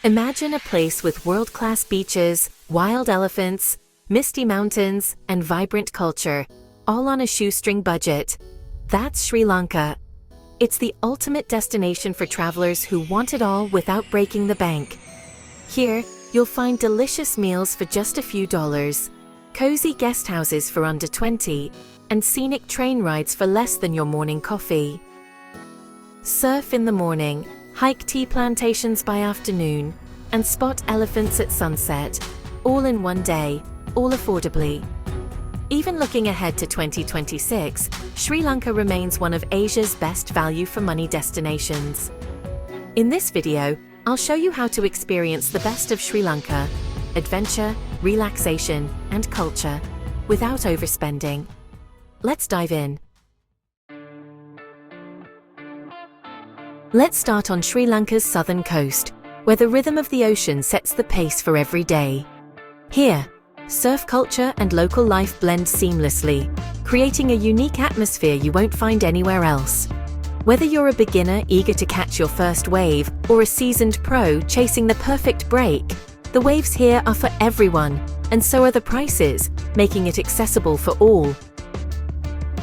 Imagine a place with world-class beaches, wild elephants, misty mountains, and vibrant culture, all on a shoestring budget. That's Sri Lanka. It's the ultimate destination for travelers who want it all without breaking the bank. Here, you'll find delicious meals for just a few dollars, cozy guest houses for under 20, and scenic train rides for less than your morning coffee. Surf in the morning, hike tea plantations by afternoon, and spot elephants at sunset, all in one day, all affordably. Even looking ahead to 2026, Sri Lanka remains one of Asia's best value-for-money destinations. In this video, I'll show you how to experience the best of Sri Lanka: adventure, relaxation, and culture, without overspending. Let's dive in. Let's start on Sri Lanka's southern coast, where the rhythm of the ocean sets the pace for every day. Here, surf culture and local life blend seamlessly, creating a unique atmosphere you won't find anywhere else. Whether you're a beginner eager to catch your first wave or a seasoned pro chasing the perfect break, the waves here are for everyone, and so are the prices, making it accessible for all.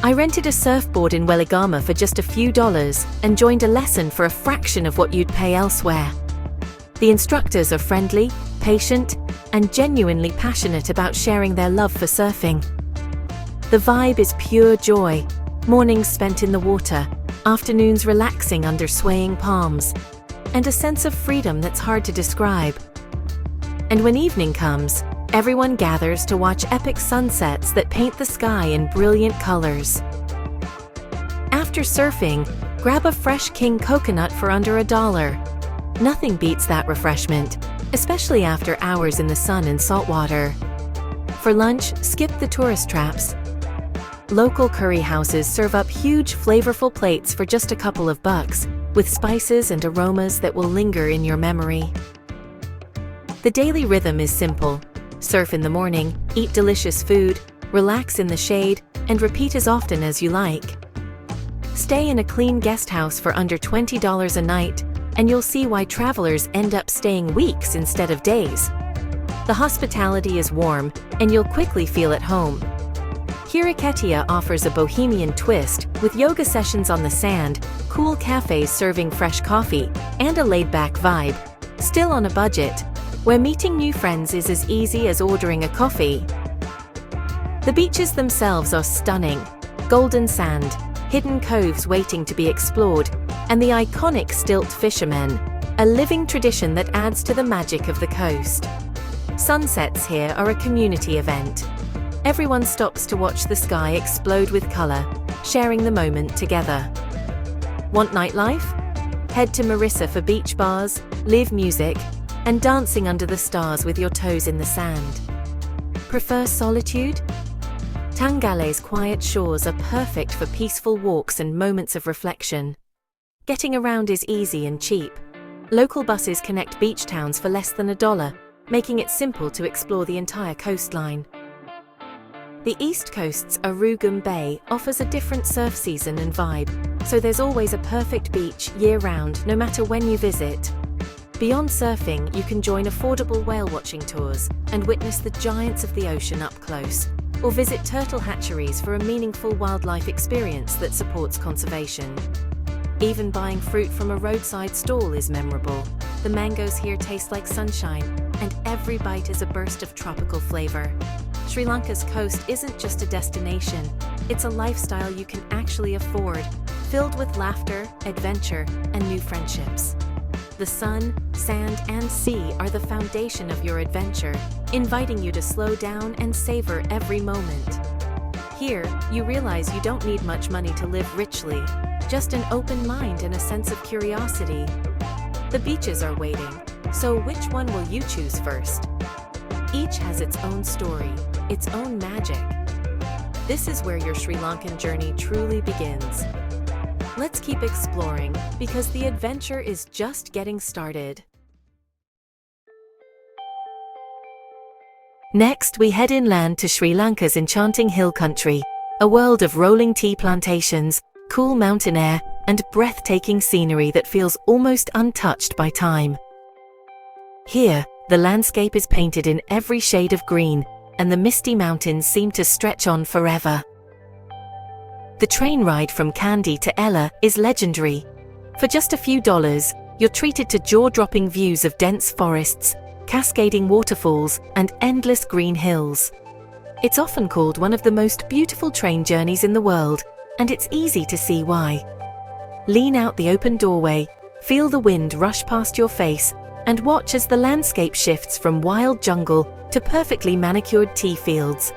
I rented a surfboard in Weligama for just a few dollars and joined a lesson for a fraction of what you'd pay elsewhere. The instructors are friendly, patient, and genuinely passionate about sharing their love for surfing. The vibe is pure joy, mornings spent in the water, afternoons relaxing under swaying palms, and a sense of freedom that's hard to describe. And when evening comes, everyone gathers to watch epic sunsets that paint the sky in brilliant colors. After surfing, grab a fresh king coconut for under $1. Nothing beats that refreshment, especially after hours in the sun and salt water. For lunch, skip the tourist traps. Local curry houses serve up huge, flavorful plates for just a couple of bucks, with spices and aromas that will linger in your memory. The daily rhythm is simple: surf in the morning, eat delicious food, relax in the shade, and repeat as often as you like. Stay in a clean guest house for under $20 a night, and you'll see why travelers end up staying weeks instead of days. The hospitality is warm, and you'll quickly feel at home. Hiriketia offers a bohemian twist, with yoga sessions on the sand, cool cafes serving fresh coffee, and a laid-back vibe, still on a budget, where meeting new friends is as easy as ordering a coffee. The beaches themselves are stunning: golden sand, hidden coves waiting to be explored, and the iconic stilt fishermen, a living tradition that adds to the magic of the coast. Sunsets here are a community event. Everyone stops to watch the sky explode with color, sharing the moment together. Want nightlife? Head to Marissa for beach bars, live music, and dancing under the stars with your toes in the sand. Prefer solitude? Tangale's quiet shores are perfect for peaceful walks and moments of reflection. Getting around is easy and cheap. Local buses connect beach towns for less than $1, making it simple to explore the entire coastline. The East Coast's Arugam Bay offers a different surf season and vibe, so there's always a perfect beach year-round, no matter when you visit. Beyond surfing, you can join affordable whale-watching tours and witness the giants of the ocean up close, or visit turtle hatcheries for a meaningful wildlife experience that supports conservation. Even buying fruit from a roadside stall is memorable. The mangoes here taste like sunshine, and every bite is a burst of tropical flavor. Sri Lanka's coast isn't just a destination, it's a lifestyle you can actually afford, filled with laughter, adventure, and new friendships. The sun, sand, and sea are the foundation of your adventure, inviting you to slow down and savor every moment. Here, you realize you don't need much money to live richly, just an open mind and a sense of curiosity. The beaches are waiting, so which one will you choose first? Each has its own story, its own magic. This is where your Sri Lankan journey truly begins. Let's keep exploring, because the adventure is just getting started. Next, we head inland to Sri Lanka's enchanting hill country, a world of rolling tea plantations, cool mountain air, and breathtaking scenery that feels almost untouched by time. Here, the landscape is painted in every shade of green, and the misty mountains seem to stretch on forever. The train ride from Kandy to Ella is legendary. For just a few dollars, you're treated to jaw-dropping views of dense forests, cascading waterfalls, and endless green hills. It's often called one of the most beautiful train journeys in the world, and it's easy to see why. Lean out the open doorway, feel the wind rush past your face, and watch as the landscape shifts from wild jungle to perfectly manicured tea fields.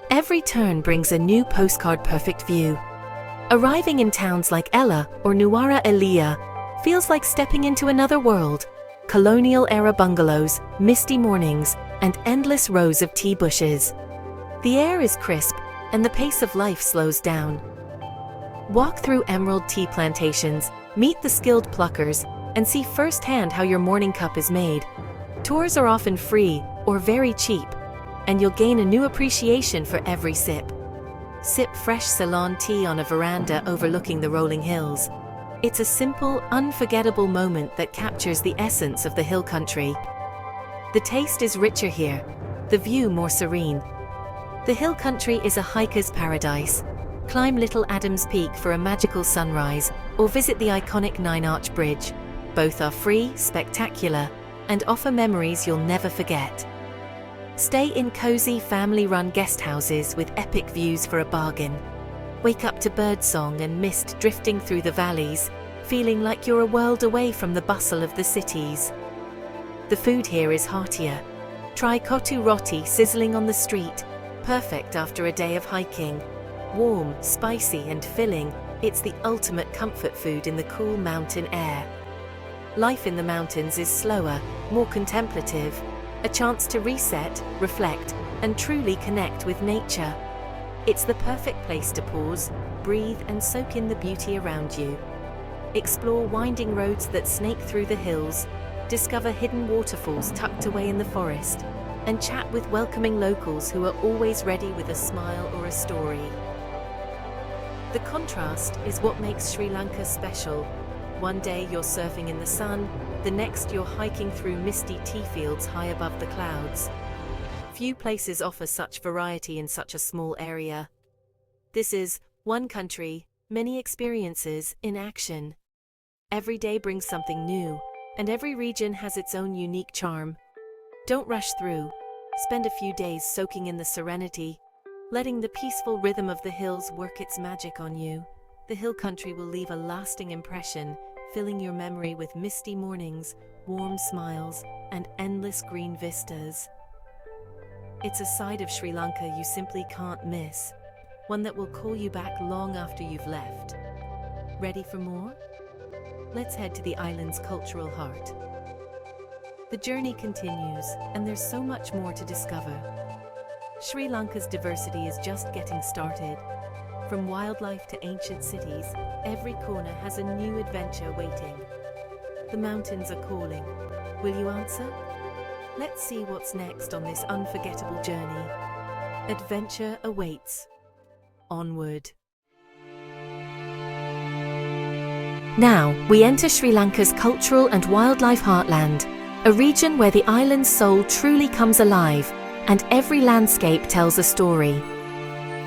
Every turn brings a new postcard-perfect view. Arriving in towns like Ella or Nuwara Eliya feels like stepping into another world. Colonial-era bungalows, misty mornings, and endless rows of tea bushes. The air is crisp, and the pace of life slows down. Walk through emerald tea plantations, meet the skilled pluckers, and see firsthand how your morning cup is made. Tours are often free or very cheap, and you'll gain a new appreciation for every sip. Sip fresh Ceylon tea on a veranda overlooking the rolling hills. It's a simple, unforgettable moment that captures the essence of the hill country. The taste is richer here, the view more serene. The hill country is a hiker's paradise. Climb Little Adams Peak for a magical sunrise, or visit the iconic Nine Arch Bridge. Both are free, spectacular, and offer memories you'll never forget. Stay in cozy, family-run guest houses with epic views for a bargain. Wake up to birdsong and mist drifting through the valleys, feeling like you're a world away from the bustle of the cities. The food here is heartier. Try kotu roti sizzling on the street, perfect after a day of hiking. Warm, spicy, and filling, it's the ultimate comfort food in the cool mountain air. Life in the mountains is slower, more contemplative, a chance to reset, reflect, and truly connect with nature. It's the perfect place to pause, breathe, and soak in the beauty around you. Explore winding roads that snake through the hills, discover hidden waterfalls tucked away in the forest, and chat with welcoming locals who are always ready with a smile or a story. The contrast is what makes Sri Lanka special. One day you're surfing in the sun, the next you're hiking through misty tea fields high above the clouds. Few places offer such variety in such a small area. This is one country, many experiences in action. Every day brings something new, and every region has its own unique charm. Don't rush through. Spend a few days soaking in the serenity, letting the peaceful rhythm of the hills work its magic on you. The hill country will leave a lasting impression, filling your memory with misty mornings, warm smiles, and endless green vistas. It's a side of Sri Lanka you simply can't miss, one that will call you back long after you've left. Ready for more? Let's head to the island's cultural heart. The journey continues, and there's so much more to discover. Sri Lanka's diversity is just getting started. From wildlife to ancient cities, every corner has a new adventure waiting. The mountains are calling. Will you answer? Let's see what's next on this unforgettable journey. Adventure awaits. Onward. Now, we enter Sri Lanka's cultural and wildlife heartland, a region where the island's soul truly comes alive, and every landscape tells a story.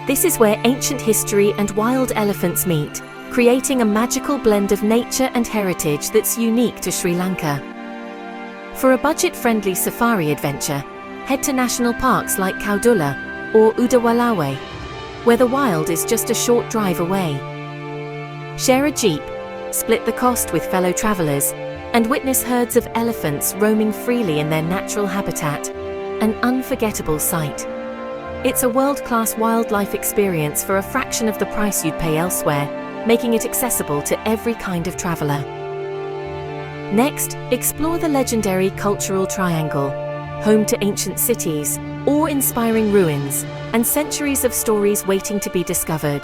This is where ancient history and wild elephants meet, creating a magical blend of nature and heritage that's unique to Sri Lanka. For a budget-friendly safari adventure, head to national parks like Kaudula or Udawalawe, where the wild is just a short drive away. Share a jeep, split the cost with fellow travelers, and witness herds of elephants roaming freely in their natural habitat, an unforgettable sight. It's a world-class wildlife experience for a fraction of the price you'd pay elsewhere, making it accessible to every kind of traveler. Next, explore the legendary Cultural Triangle, home to ancient cities, awe-inspiring ruins, and centuries of stories waiting to be discovered.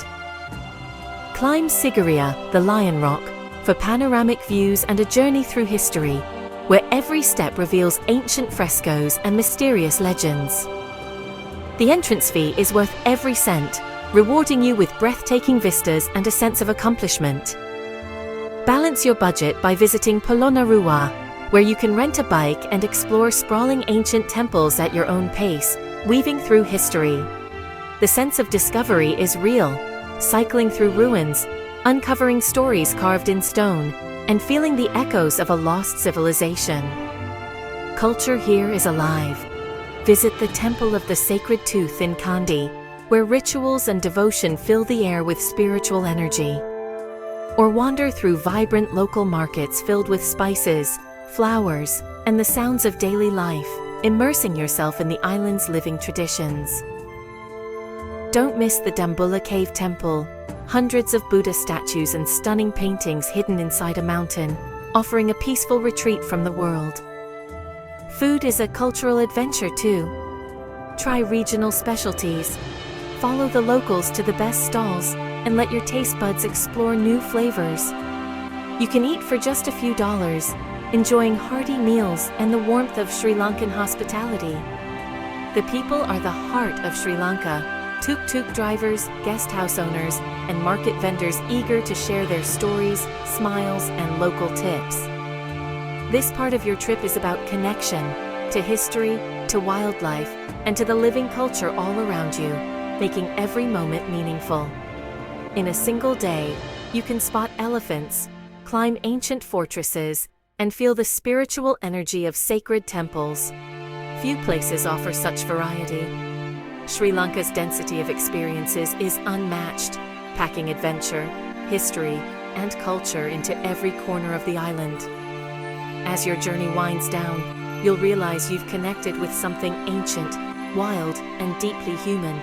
Climb Sigiriya, the Lion Rock, for panoramic views and a journey through history, where every step reveals ancient frescoes and mysterious legends. The entrance fee is worth every cent, rewarding you with breathtaking vistas and a sense of accomplishment. Balance your budget by visiting Polonnaruwa, where you can rent a bike and explore sprawling ancient temples at your own pace, weaving through history. The sense of discovery is real, cycling through ruins, uncovering stories carved in stone, and feeling the echoes of a lost civilization. Culture here is alive. Visit the Temple of the Sacred Tooth in Kandy, where rituals and devotion fill the air with spiritual energy. Or wander through vibrant local markets filled with spices, flowers, and the sounds of daily life, immersing yourself in the island's living traditions. Don't miss the Dambulla Cave Temple, hundreds of Buddha statues and stunning paintings hidden inside a mountain, offering a peaceful retreat from the world. Food is a cultural adventure too. Try regional specialties, follow the locals to the best stalls, and let your taste buds explore new flavors. You can eat for just a few dollars, enjoying hearty meals and the warmth of Sri Lankan hospitality. The people are the heart of Sri Lanka. Tuk-tuk drivers, guest house owners, and market vendors eager to share their stories, smiles, and local tips. This part of your trip is about connection to history, to wildlife, and to the living culture all around you, making every moment meaningful. In a single day, you can spot elephants, climb ancient fortresses, and feel the spiritual energy of sacred temples. Few places offer such variety. Sri Lanka's density of experiences is unmatched, packing adventure, history, and culture into every corner of the island. As your journey winds down, you'll realize you've connected with something ancient, wild, and deeply human.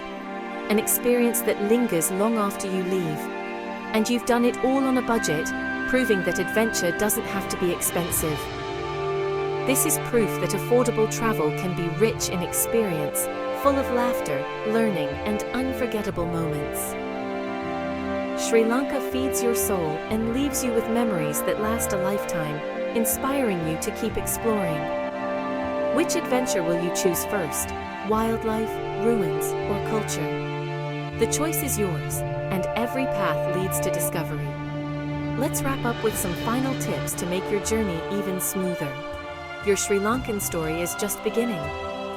An experience that lingers long after you leave. And you've done it all on a budget, proving that adventure doesn't have to be expensive. This is proof that affordable travel can be rich in experience, full of laughter, learning, and unforgettable moments. Sri Lanka feeds your soul and leaves you with memories that last a lifetime, inspiring you to keep exploring. Which adventure will you choose first? Wildlife, ruins, or culture? The choice is yours, and every path leads to discovery. Let's wrap up with some final tips to make your journey even smoother. Your Sri Lankan story is just beginning,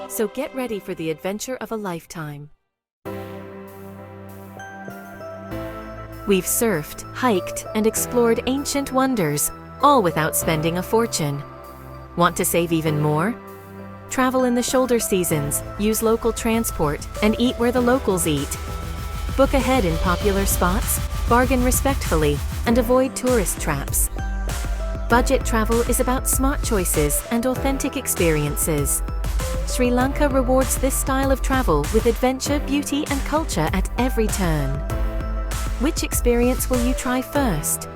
so get ready for the adventure of a lifetime. We've surfed, hiked, and explored ancient wonders, all without spending a fortune. Want to save even more? Travel in the shoulder seasons, use local transport, and eat where the locals eat. Book ahead in popular spots, bargain respectfully, and avoid tourist traps. Budget travel is about smart choices and authentic experiences. Sri Lanka rewards this style of travel with adventure, beauty, and culture at every turn. Which experience will you try first?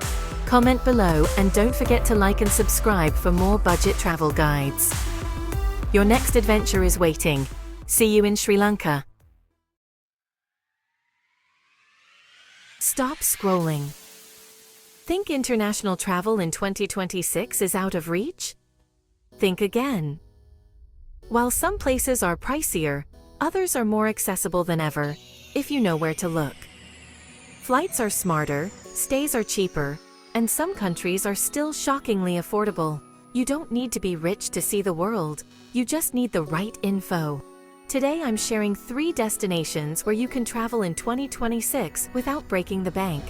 Comment below and don't forget to like and subscribe for more budget travel guides. Your next adventure is waiting. See you in Sri Lanka. Stop scrolling. Think international travel in 2026 is out of reach? Think again. While some places are pricier, others are more accessible than ever, if you know where to look. Flights are smarter, stays are cheaper, and some countries are still shockingly affordable. You don't need to be rich to see the world, you just need the right info. Today I'm sharing 3 destinations where you can travel in 2026 without breaking the bank.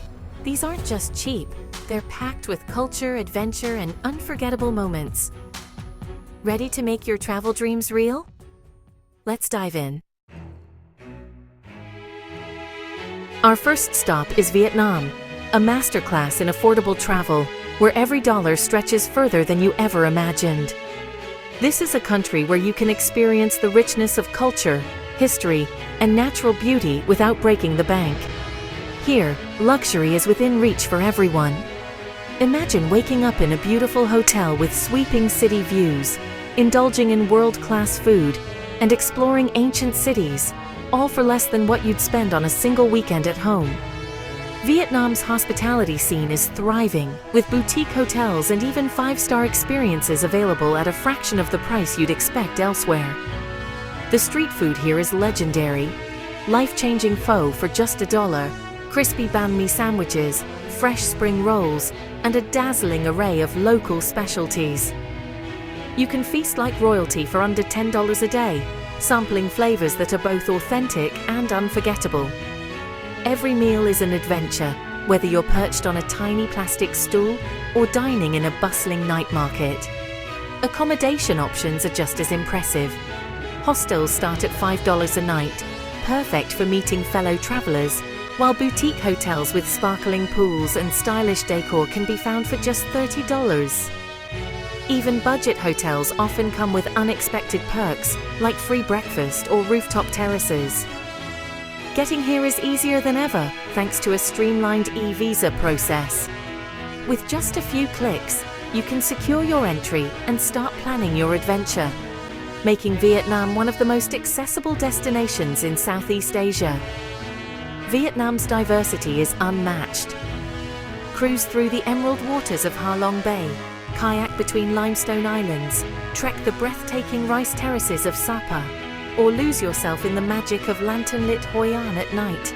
These aren't just cheap, they're packed with culture, adventure, and unforgettable moments. Ready to make your travel dreams real? Let's dive in. Our first stop is Vietnam, a masterclass in affordable travel, where every dollar stretches further than you ever imagined. This is a country where you can experience the richness of culture, history, and natural beauty without breaking the bank. Here, luxury is within reach for everyone. Imagine waking up in a beautiful hotel with sweeping city views, indulging in world-class food, and exploring ancient cities, all for less than what you'd spend on a single weekend at home. Vietnam's hospitality scene is thriving, with boutique hotels and even 5-star experiences available at a fraction of the price you'd expect elsewhere. The street food here is legendary. Life-changing pho for just $1, crispy banh mi sandwiches, fresh spring rolls, and a dazzling array of local specialties. You can feast like royalty for under $10 a day, sampling flavors that are both authentic and unforgettable. Every meal is an adventure, whether you're perched on a tiny plastic stool or dining in a bustling night market. Accommodation options are just as impressive. Hostels start at $5 a night, perfect for meeting fellow travelers, while boutique hotels with sparkling pools and stylish decor can be found for just $30. Even budget hotels often come with unexpected perks, like free breakfast or rooftop terraces. Getting here is easier than ever, thanks to a streamlined e-visa process. With just a few clicks, you can secure your entry and start planning your adventure, making Vietnam one of the most accessible destinations in Southeast Asia. Vietnam's diversity is unmatched. Cruise through the emerald waters of Ha Long Bay, kayak between limestone islands, trek the breathtaking rice terraces of Sapa, or lose yourself in the magic of lantern-lit Hoi An at night.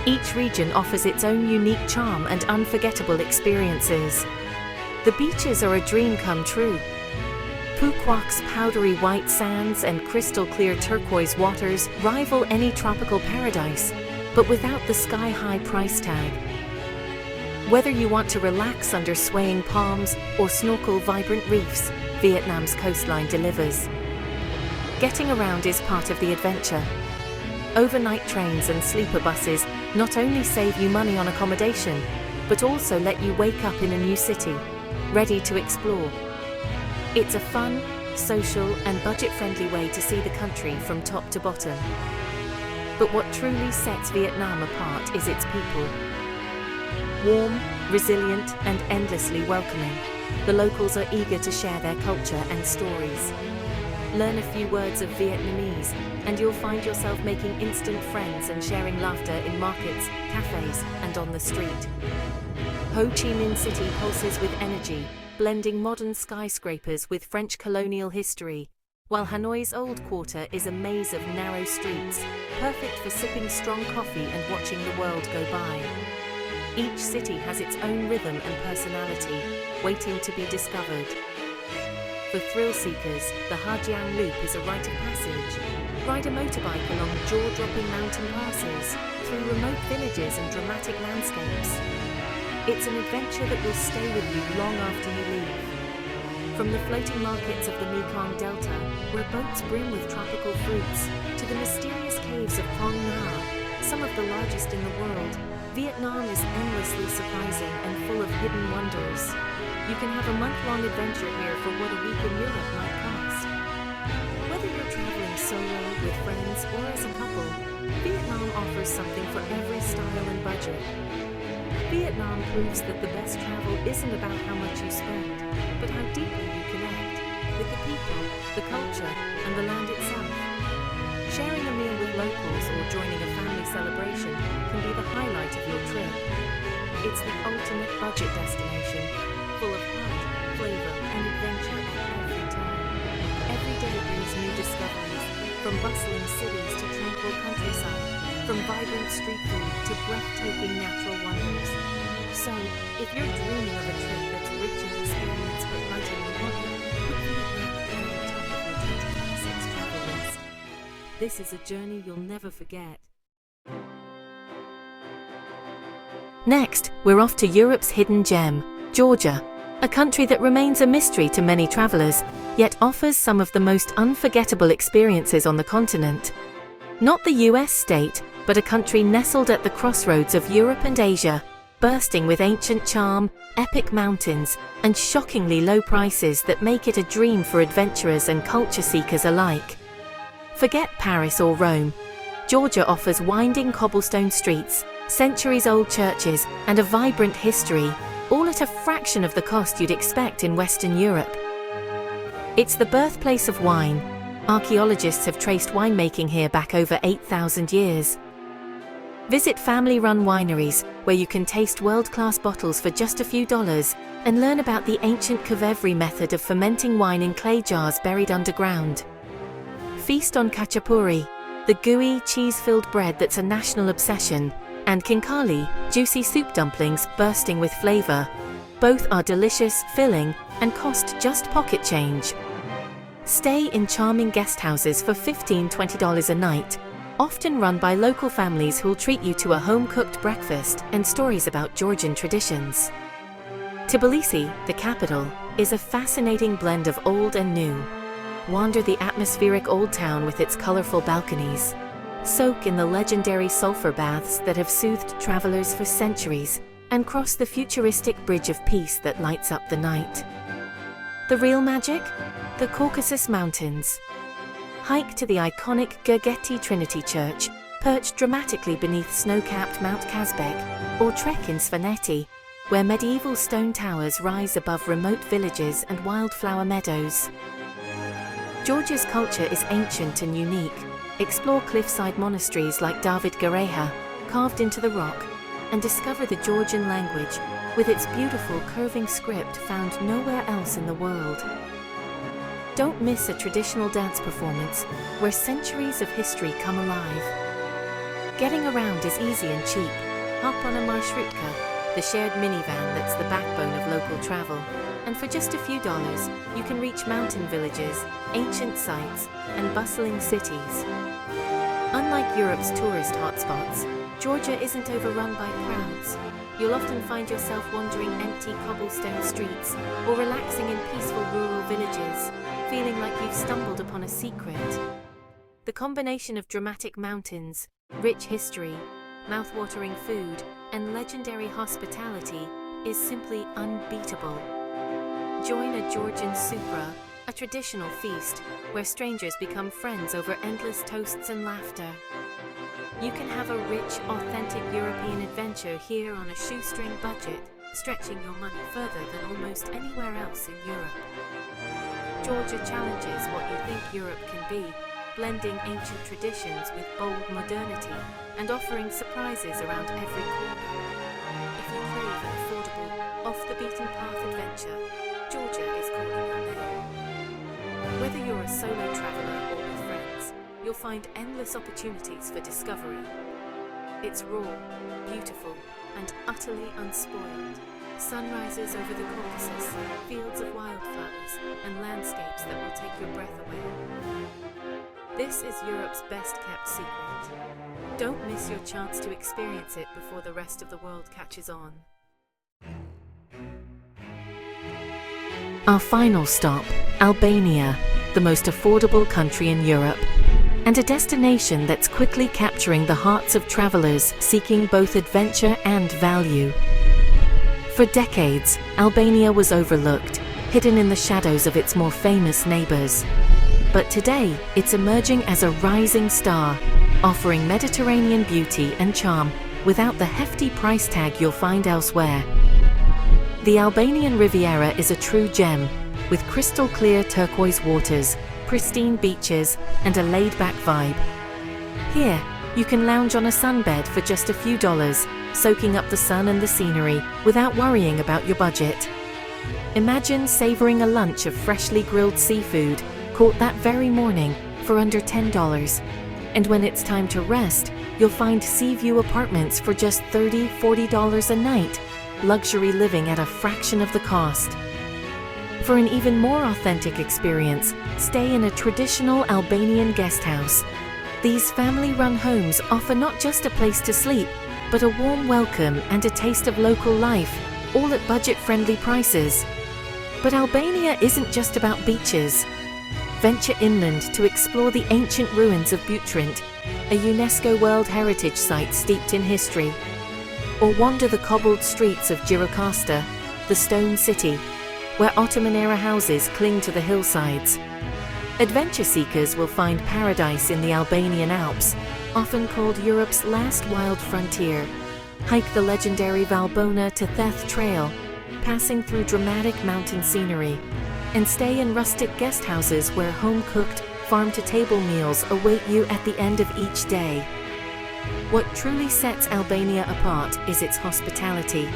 Each region offers its own unique charm and unforgettable experiences. The beaches are a dream come true. Phu Quoc's powdery white sands and crystal-clear turquoise waters rival any tropical paradise, but without the sky-high price tag. Whether you want to relax under swaying palms or snorkel vibrant reefs, Vietnam's coastline delivers. Getting around is part of the adventure. Overnight trains and sleeper buses not only save you money on accommodation, but also let you wake up in a new city, ready to explore. It's a fun, social, and budget-friendly way to see the country from top to bottom. But what truly sets Vietnam apart is its people. Warm, resilient, and endlessly welcoming, the locals are eager to share their culture and stories. Learn a few words of Vietnamese, and you'll find yourself making instant friends and sharing laughter in markets, cafes, and on the street. Ho Chi Minh City pulses with energy, blending modern skyscrapers with French colonial history, while Hanoi's Old Quarter is a maze of narrow streets, perfect for sipping strong coffee and watching the world go by. Each city has its own rhythm and personality, waiting to be discovered. For thrill seekers, the Ha Giang Loop is a rite of passage. Ride a motorbike along jaw-dropping mountain passes, through remote villages and dramatic landscapes. It's an adventure that will stay with you long after you leave. From the floating markets of the Mekong Delta, where boats brim with tropical fruits, to the mysterious caves of Phong Nha, some of the largest in the world, Vietnam is endlessly surprising and full of hidden wonders. You can have a month-long adventure here for what a week in Europe might cost. Whether you're traveling solo, with friends, or as a couple, Vietnam offers something for every style and budget. Vietnam proves that the best travel isn't about how much you spend, but how deeply you connect with the people, the culture, and the land itself. Sharing a meal with locals or joining a family celebration can be the highlight of your trip. It's the ultimate budget destination, full of heart, flavor, and adventure at every turn. Every day brings new discoveries, from bustling cities to tranquil countryside, from vibrant street food to breathtaking natural wonders. So, if you're dreaming of a trip that's rich in experience but light in reward, put Vietnam at the top of your 2026 travel list. This is a journey you'll never forget. Next, we're off to Europe's hidden gem, Georgia, a country that remains a mystery to many travelers, yet offers some of the most unforgettable experiences on the continent. Not the US state, but a country nestled at the crossroads of Europe and Asia, bursting with ancient charm, epic mountains, and shockingly low prices that make it a dream for adventurers and culture seekers alike. Forget Paris or Rome. Georgia offers winding cobblestone streets, centuries-old churches, and a vibrant history, all at a fraction of the cost you'd expect in Western Europe. It's the birthplace of wine. Archaeologists have traced winemaking here back over 8,000 years. Visit family-run wineries, where you can taste world-class bottles for just a few dollars, and learn about the ancient Kvevré method of fermenting wine in clay jars buried underground. Feast on khachapuri, the gooey, cheese-filled bread that's a national obsession, and khinkali, juicy soup dumplings bursting with flavor. Both are delicious, filling, and cost just pocket change. Stay in charming guest houses for $15–20 a night, often run by local families who'll treat you to a home-cooked breakfast and stories about Georgian traditions. Tbilisi, the capital, is a fascinating blend of old and new. Wander the atmospheric old town with its colorful balconies. Soak in the legendary sulfur baths that have soothed travelers for centuries, and cross the futuristic Bridge of Peace that lights up the night. The real magic? The Caucasus Mountains. Hike to the iconic Gergeti Trinity Church, perched dramatically beneath snow-capped Mount Kazbek, or trek in Svaneti, where medieval stone towers rise above remote villages and wildflower meadows. Georgia's culture is ancient and unique. Explore cliffside monasteries like David Gareha, carved into the rock, and discover the Georgian language, with its beautiful curving script found nowhere else in the world. Don't miss a traditional dance performance where centuries of history come alive. Getting around is easy and cheap. Hop on a marshrutka, the shared minivan that's the backbone of local travel, and for just a few dollars, you can reach mountain villages, ancient sites, and bustling cities. Unlike Europe's tourist hotspots, Georgia isn't overrun by crowds. You'll often find yourself wandering empty cobblestone streets or relaxing in peaceful rural villages, feeling like you've stumbled upon a secret. The combination of dramatic mountains, rich history, mouth-watering food, and legendary hospitality is simply unbeatable. Join a Georgian supra, a traditional feast where strangers become friends over endless toasts and laughter. You can have a rich, authentic European adventure here on a shoestring budget, stretching your money further than almost anywhere else in Europe. Georgia challenges what you think Europe can be, blending ancient traditions with bold modernity and offering surprises around every corner. If you crave an affordable, off-the-beaten-path adventure, Georgia is calling your name. Whether you're a solo traveler or with friends, you'll find endless opportunities for discovery. It's raw, beautiful, and utterly unspoiled. Sunrises over the Caucasus, fields of wildflowers, and landscapes that will take your breath away. This is Europe's best-kept secret. Don't miss your chance to experience it before the rest of the world catches on. Our final stop, Albania, the most affordable country in Europe, and a destination that's quickly capturing the hearts of travelers seeking both adventure and value. For decades, Albania was overlooked, hidden in the shadows of its more famous neighbors. But today, it's emerging as a rising star, offering Mediterranean beauty and charm without the hefty price tag you'll find elsewhere. The Albanian Riviera is a true gem, with crystal-clear turquoise waters, pristine beaches, and a laid-back vibe. Here, you can lounge on a sunbed for just a few dollars, soaking up the sun and the scenery without worrying about your budget. Imagine savoring a lunch of freshly grilled seafood, caught that very morning, for under $10. And when it's time to rest, you'll find sea view apartments for just $30–40 a night, luxury living at a fraction of the cost. For an even more authentic experience, stay in a traditional Albanian guest house. These family-run homes offer not just a place to sleep, but a warm welcome and a taste of local life, all at budget-friendly prices. But Albania isn't just about beaches. Venture inland to explore the ancient ruins of Butrint, a UNESCO World Heritage Site steeped in history. Or wander the cobbled streets of Gjirokasta, the stone city, where Ottoman-era houses cling to the hillsides. Adventure seekers will find paradise in the Albanian Alps, often called Europe's last wild frontier. Hike the legendary Valbona to Theth Trail, passing through dramatic mountain scenery, and stay in rustic guest houses where home-cooked, farm-to-table meals await you at the end of each day. What truly sets Albania apart is its hospitality.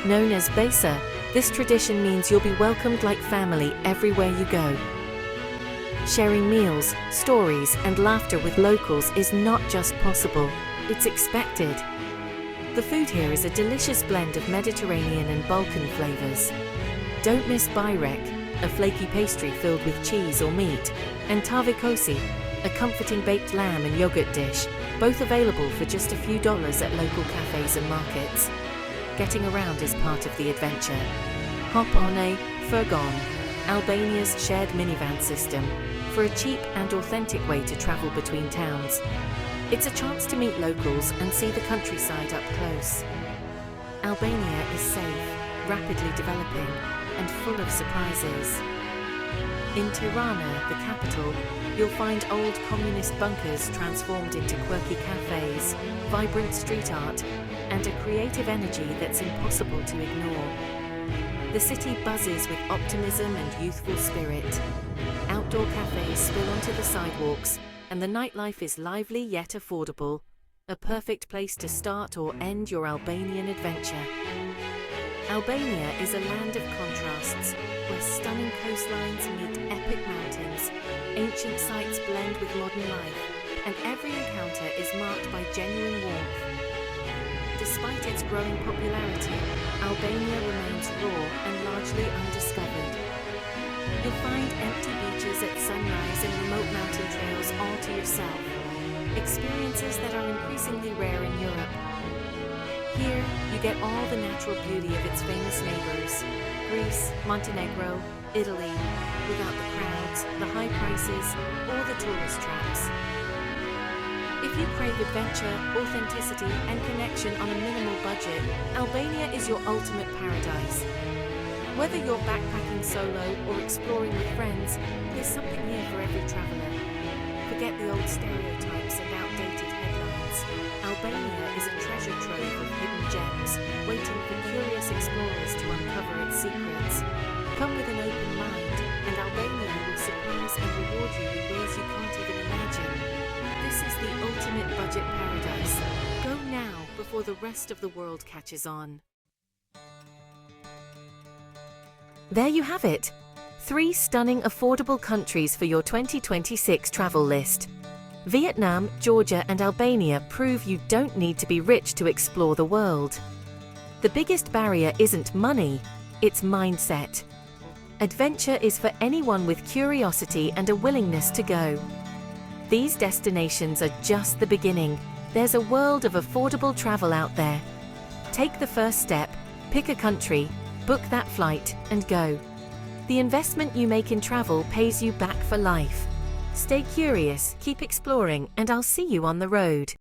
Known as Besa, this tradition means you'll be welcomed like family everywhere you go. Sharing meals, stories, and laughter with locals is not just possible, it's expected. The food here is a delicious blend of Mediterranean and Balkan flavors. Don't miss Byrek, a flaky pastry filled with cheese or meat, and tavikosi, a comforting baked lamb and yogurt dish, both available for just a few dollars at local cafes and markets. Getting around is part of the adventure. Hop on a furgon, Albania's shared minivan system, for a cheap and authentic way to travel between towns. It's a chance to meet locals and see the countryside up close. Albania is safe, rapidly developing, and full of surprises. In Tirana, the capital, you'll find old communist bunkers transformed into quirky cafes, vibrant street art, and a creative energy that's impossible to ignore. The city buzzes with optimism and youthful spirit. Outdoor cafes spill onto the sidewalks, and the nightlife is lively yet affordable. A perfect place to start or end your Albanian adventure. Albania is a land of contrasts, where stunning coastlines meet epic mountains, ancient sites blend with modern life, and every encounter is marked by genuine warmth. Despite its growing popularity, Albania remains raw and largely undiscovered. You'll find empty beaches at sunrise and remote mountain trails all to yourself, experiences that are increasingly rare in Europe. Here, you get all the natural beauty of its famous neighbors, Greece, Montenegro, Italy, without the crowds, the high prices, or the tourist traps. If you crave adventure, authenticity, and connection on a minimal budget, Albania is your ultimate paradise. Whether you're backpacking solo or exploring with friends, there's something here for every traveler. Forget the old stereotypes and outdated headlines. Albania is a treasure trove of hidden gems, waiting for curious explorers to uncover its secrets. Come with an open mind, and Albania will surprise and reward you in ways you can't even imagine. This is the ultimate budget paradise. Go now before the rest of the world catches on. There you have it. 3 stunning, affordable countries for your 2026 travel list. Vietnam, Georgia, and Albania prove you don't need to be rich to explore the world. The biggest barrier isn't money, it's mindset. Adventure is for anyone with curiosity and a willingness to go. These destinations are just the beginning. There's a world of affordable travel out there. Take the first step, pick a country, book that flight, and go. The investment you make in travel pays you back for life. Stay curious, keep exploring, and I'll see you on the road.